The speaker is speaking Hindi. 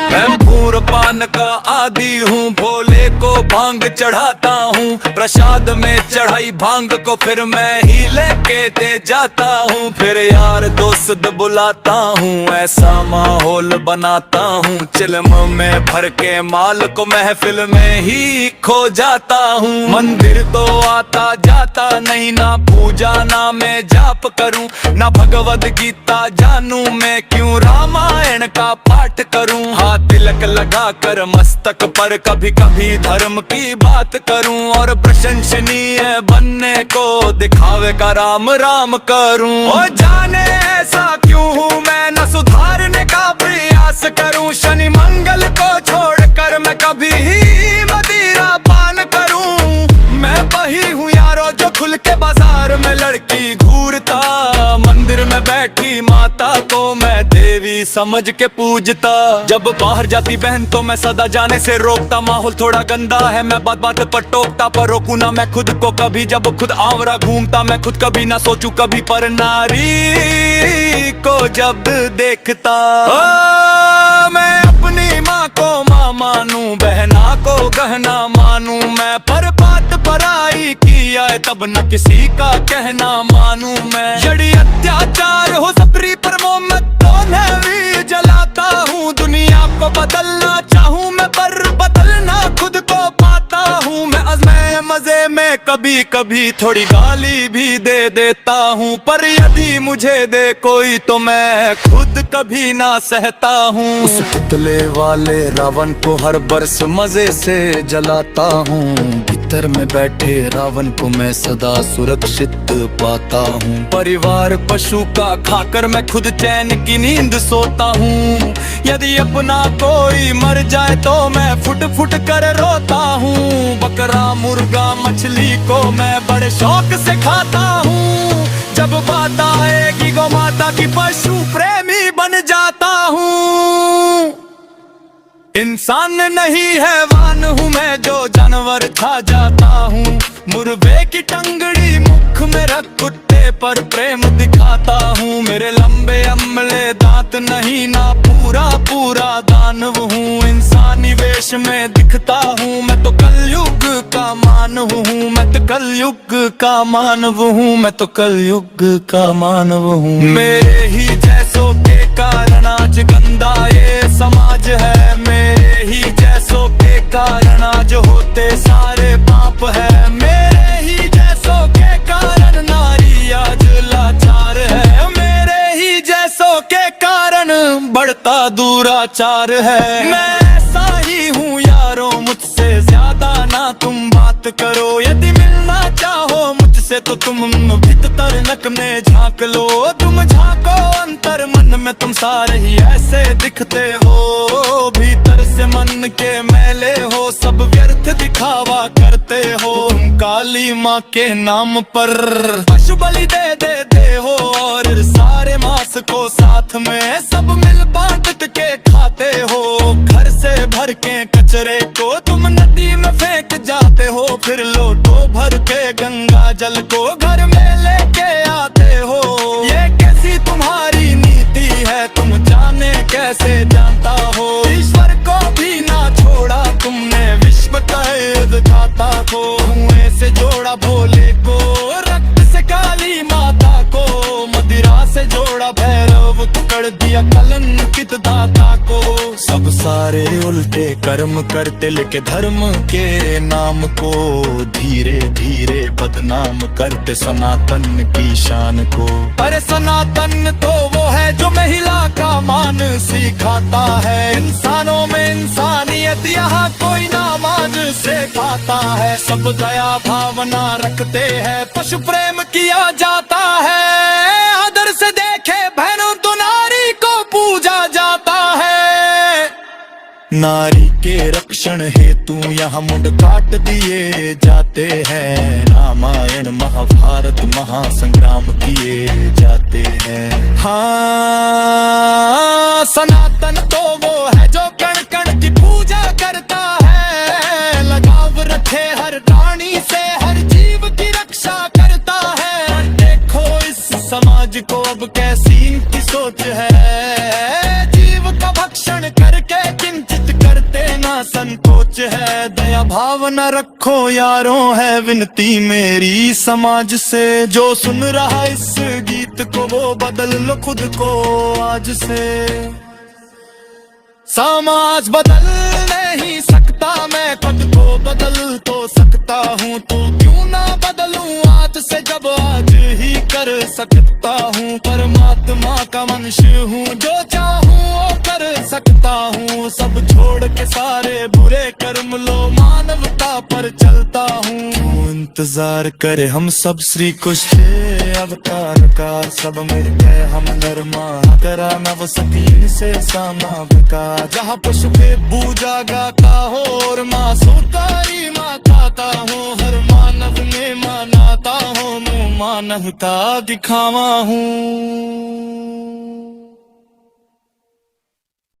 मैं भूर पान का आदी हूँ, भोले को भांग चढ़ाता हूँ। प्रसाद में चढ़ाई भांग को फिर मैं ही लेके दे जाता हूँ। फिर यार दोस्त बुलाता हूँ, ऐसा माहौल बनाता हूँ। चिल्म में भर के माल को महफिल में ही खो जाता हूँ। मंदिर तो आता जाता नहीं, ना पूजा ना मैं जाप करूँ, ना भगवद गीता जानू मैं, क्यों रामायण का पाठ करूँ। हाँ तिलक लगा कर मस्तक पर कभी कभी धर्म की बात करूं, और प्रशंसनीय बनने को दिखावे का राम राम करूं। ओ जाने ऐसा क्यों हूँ मैं, न सुधारने का प्रयास करूं। शनि मंगल को छोड़कर मैं कभी ही मदिरा पान करूं। मैं वही हूँ यारो जो खुल के बाजार में लड़की घूरता, मंदिर में बैठी माता को मैं देवी समझ के पूजता। जब बाहर जाती बहन तो मैं सदा जाने से रोकता, माहौल थोड़ा गंदा है मैं बात बात पर टोकता, पर रोकू ना मैं खुद को कभी। जब खुद आंवरा घूमता मैं खुद कभी ना सोचूं कभी, पर नारी को जब देखता मैं अपनी माँ को माँ मानूं, बहना को गहना मानूं मैं। पर बात पराई की आए तब न किसी का कहना मानूं मैं। यदि अत्याचार हो सबरी पर मोहम्मद तो भी जलाता हूँ। दुनिया को बदलना चाहूँ मैं, पर बदलना खुद को पाता हूँ मैं। मैं मजे में कभी कभी थोड़ी गाली भी दे देता हूँ, पर यदि मुझे दे कोई तो मैं खुद कभी ना सहता हूँ। उस पुतले वाले रावण को हर बरस मजे से जलाता हूँ, भीतर में बैठे रावण को मैं सदा सुरक्षित पाता हूँ। परिवार पशु का खाकर मैं खुद चैन की नींद सोता हूँ। यदि अपना कोई मर जाए तो मैं फुट फुट कर रोता हूँ। बकरा मुर्गा मछली को मैं बड़े शौक से खाता हूँ। जब बात आएगी गौ माता की पशु प्रेमी बन जाता हूँ। इंसान नहीं हैवान हूँ मैं जो जानवर खा जाता हूँ। मुर्गे की टंगड़ी मुख में रख कुत्ते पर प्रेम दिखाता हूँ। मेरे लंबे अम्ले दांत नहीं ना पूरा पूरा दानव हूँ। इंसानी वेश में दिखता हूँ मैं तो कलयुग का मानव हूँ। मैं तो कलयुग का मानव हूँ। मैं तो कलयुग का मानव हूँ। मेरे ही जैसों के कारण आज गंदा ये समाज है। मेरे ही जैसों के कारण आज होते सारे पाप है। मेरे ही जैसों के कारण नारी आज लाचार है। मेरे ही जैसों के कारण बढ़ता दुराचार है। मैं ऐसा ही हूँ यारो, मुझसे ज्यादा ना तुम बात करो। यदि मिलना चाहो मुझसे तो तुम भीतर नक में झांक लो। तुम झांको अंतर मन में तुम सारे ही ऐसे दिखते हो। भीतर से मन के मैले हो, सब व्यर्थ दिखावा करते हो। तुम काली माँ के नाम पर पशु बलि दे देते हो, और सारे मांस को साथ में सब मिल बांट के खाते हो। घर से भर के कचरे को तुम नदी में फेंक जाते हो। फिर लोटो भर के गंगा जल को घर में लेके आते हो। ये कैसी तुम्हारी नीति है, तुम जाने कैसे जानता हो। ईश्वर को भी ना छोड़ा तुमने, विश्व का खाता को। कुएं से जोड़ा भोले को, रक्त से काली माता को। मदिरा से जोड़ा भैरव को, कर दिया कलंकित दाता को। सब सारे उल्टे कर्म करते लेके धर्म के नाम को। धीरे धीरे बदनाम करते सनातन की शान को। अरे सनातन तो वो है जो महिला का मान सिखाता है। इंसानों में इंसानियत यहाँ कोई ना मान से खाता है। सब दया भावना रखते हैं, पशु प्रेम किया जाता है। आदर से देखे बहनों तो नारी को पूजा जाता है। नारी के रक्षण हेतु यहाँ मुंड काट दिए जाते हैं। रामायण महाभारत महासंग्राम किए जाते हैं। हाँ सनातन तो वो है जो कण कण की पूजा करता है। लगाव रखे हर प्राणी से, हर जीव की रक्षा भाव न रखो यारों, है विनती मेरी समाज से। जो सुन रहा इस गीत को वो बदल लो खुद को आज से। समाज बदल नहीं सकता, मैं खुद को बदल तो सकता हूँ। तो क्यों ना बदलूं आज से, जब आज ही कर सकता हूँ। परमात्मा का वंश हूँ, जो चाहूँ वो कर सकता हूँ। सब छोड़ के सारे बुरे कर्म लो, मानवता पर चलता हूँ। इंतजार करे हम सब श्री कृष्ण के अवतार का, सब मिल के हम नरमा करा नव सकीन से सामा का। जहाँ पुष्पे पूजा गाता हो और माँ सोतारी माँ खाता हो। हर मानव में मानाता हो, मैं मानवता दिखावा हूँ।